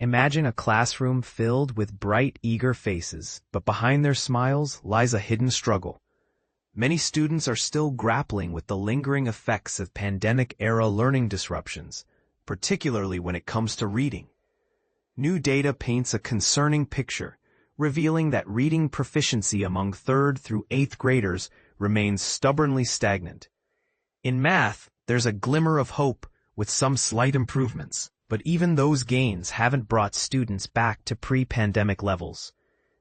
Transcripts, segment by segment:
Imagine a classroom filled with bright, eager faces, but behind their smiles lies a hidden struggle. Many students are still grappling with the lingering effects of pandemic-era learning disruptions, particularly when it comes to reading. New data paints a concerning picture, revealing that reading proficiency among 3rd through 8th graders remains stubbornly stagnant. In math, there's a glimmer of hope, with some slight improvements, but even those gains haven't brought students back to pre-pandemic levels.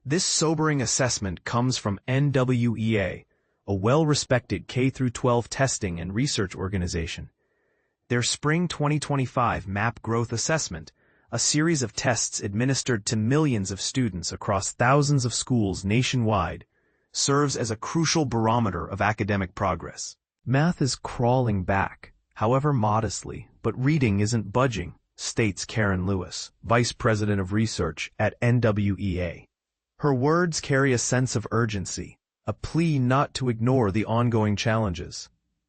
This sobering assessment comes from NWEA, a well-respected K-12 testing and research organization. Their Spring 2025 MAP Growth Assessment, a series of tests administered to millions of students across thousands of schools nationwide, serves as a crucial barometer of academic progress. Math is crawling back, however modestly, but reading isn't budging, states Karen Lewis, Vice President of Research at NWEA. Her words carry a sense of urgency, a plea not to ignore the ongoing challenges.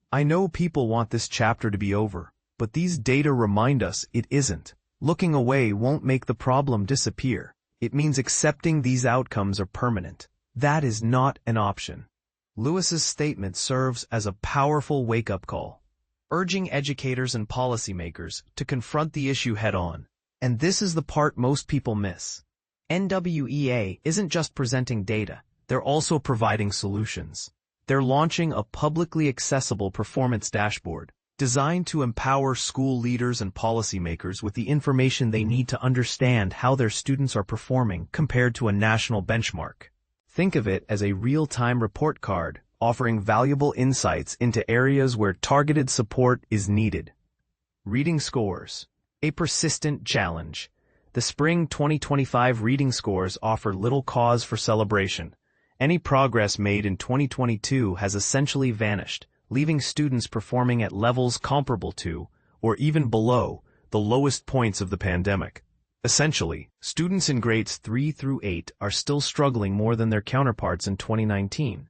I know people want this chapter to be over, but these data remind us it isn't. Looking away won't make the problem disappear. It means accepting these outcomes are permanent. That is not an option. Lewis's statement serves as a powerful wake-up call, urging educators and policymakers to confront the issue head-on. And this is the part most people miss. NWEA isn't just presenting data, they're also providing solutions. They're launching a publicly accessible performance dashboard, designed to empower school leaders and policymakers with the information they need to understand how their students are performing compared to a national benchmark. Think of it as a real-time report card, offering valuable insights into areas where targeted support is needed. Reading scores, a persistent challenge. The Spring 2025 reading scores offer little cause for celebration. Any progress made in 2022 has essentially vanished, leaving students performing at levels comparable to, or even below, the lowest points of the pandemic. Essentially, students in grades 3 through 8 are still struggling more than their counterparts in 2019.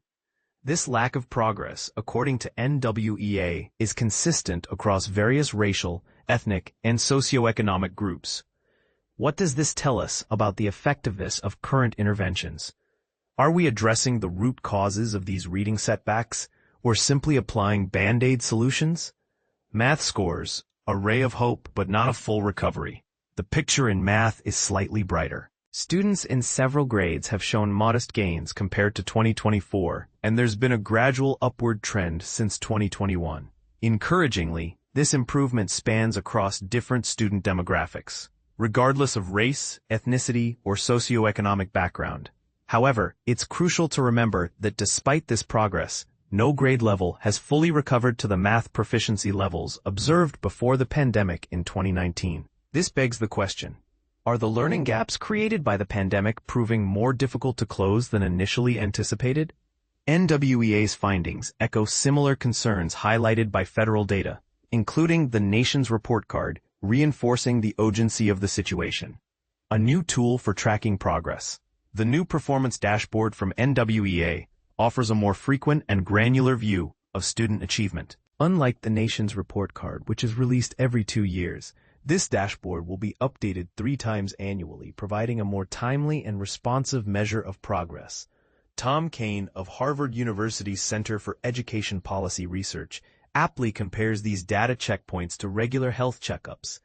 This lack of progress, according to NWEA, is consistent across various racial, ethnic, and socioeconomic groups. What does this tell us about the effectiveness of current interventions? Are we addressing the root causes of these reading setbacks, or simply applying Band-Aid solutions? Math scores, a ray of hope but not a full recovery. The picture in math is slightly brighter. Students in several grades have shown modest gains compared to 2024, and there's been a gradual upward trend since 2021. Encouragingly, this improvement spans across different student demographics, regardless of race, ethnicity, or socioeconomic background. However, it's crucial to remember that despite this progress, no grade level has fully recovered to the math proficiency levels observed before the pandemic in 2019. This begs the question, are the learning gaps created by the pandemic proving more difficult to close than initially anticipated? NWEA's findings echo similar concerns highlighted by federal data, including the nation's report card, reinforcing the urgency of the situation. A new tool for tracking progress. The new performance dashboard from NWEA offers a more frequent and granular view of student achievement. Unlike the nation's report card, which is released every 2 years, this dashboard will be updated 3 times annually, providing a more timely and responsive measure of progress. Tom Kane of Harvard University's Center for Education Policy Research aptly compares these data checkpoints to regular health checkups.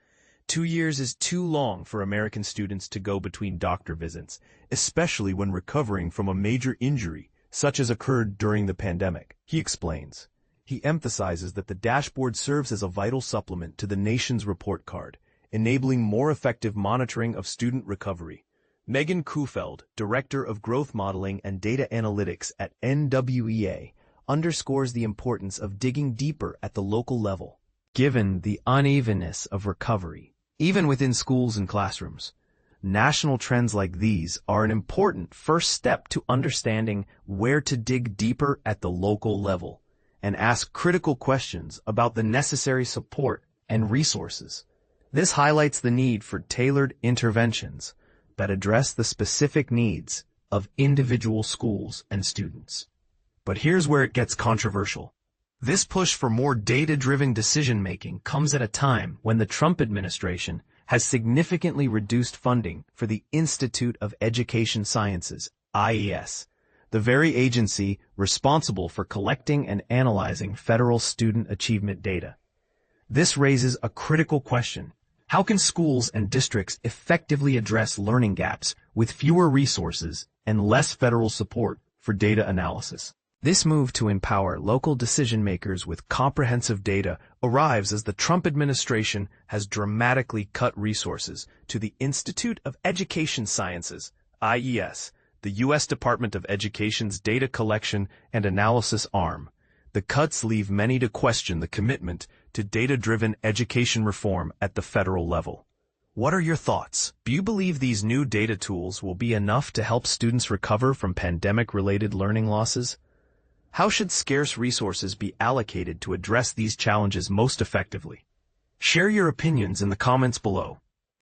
2 years is too long for American students to go between doctor visits, especially when recovering from a major injury, such as occurred during the pandemic, he explains. He emphasizes that the dashboard serves as a vital supplement to the nation's report card, enabling more effective monitoring of student recovery. Megan Kufeld, Director of Growth Modeling and Data Analytics at NWEA, underscores the importance of digging deeper at the local level. Given the unevenness of recovery, even within schools and classrooms, national trends like these are an important first step to understanding where to dig deeper at the local level and ask critical questions about the necessary support and resources. This highlights the need for tailored interventions that address the specific needs of individual schools and students. But here's where it gets controversial. This push for more data-driven decision-making comes at a time when the Trump administration has significantly reduced funding for the Institute of Education Sciences, IES, the very agency responsible for collecting and analyzing federal student achievement data. This raises a critical question. How can schools and districts effectively address learning gaps with fewer resources and less federal support for data analysis? This move to empower local decision-makers with comprehensive data arrives as the Trump administration has dramatically cut resources to the Institute of Education Sciences, IES, the U.S. Department of Education's data collection and analysis arm. The cuts leave many to question the commitment to data-driven education reform at the federal level. What are your thoughts? Do you believe these new data tools will be enough to help students recover from pandemic-related learning losses? How should scarce resources be allocated to address these challenges most effectively? Share your opinions in the comments below.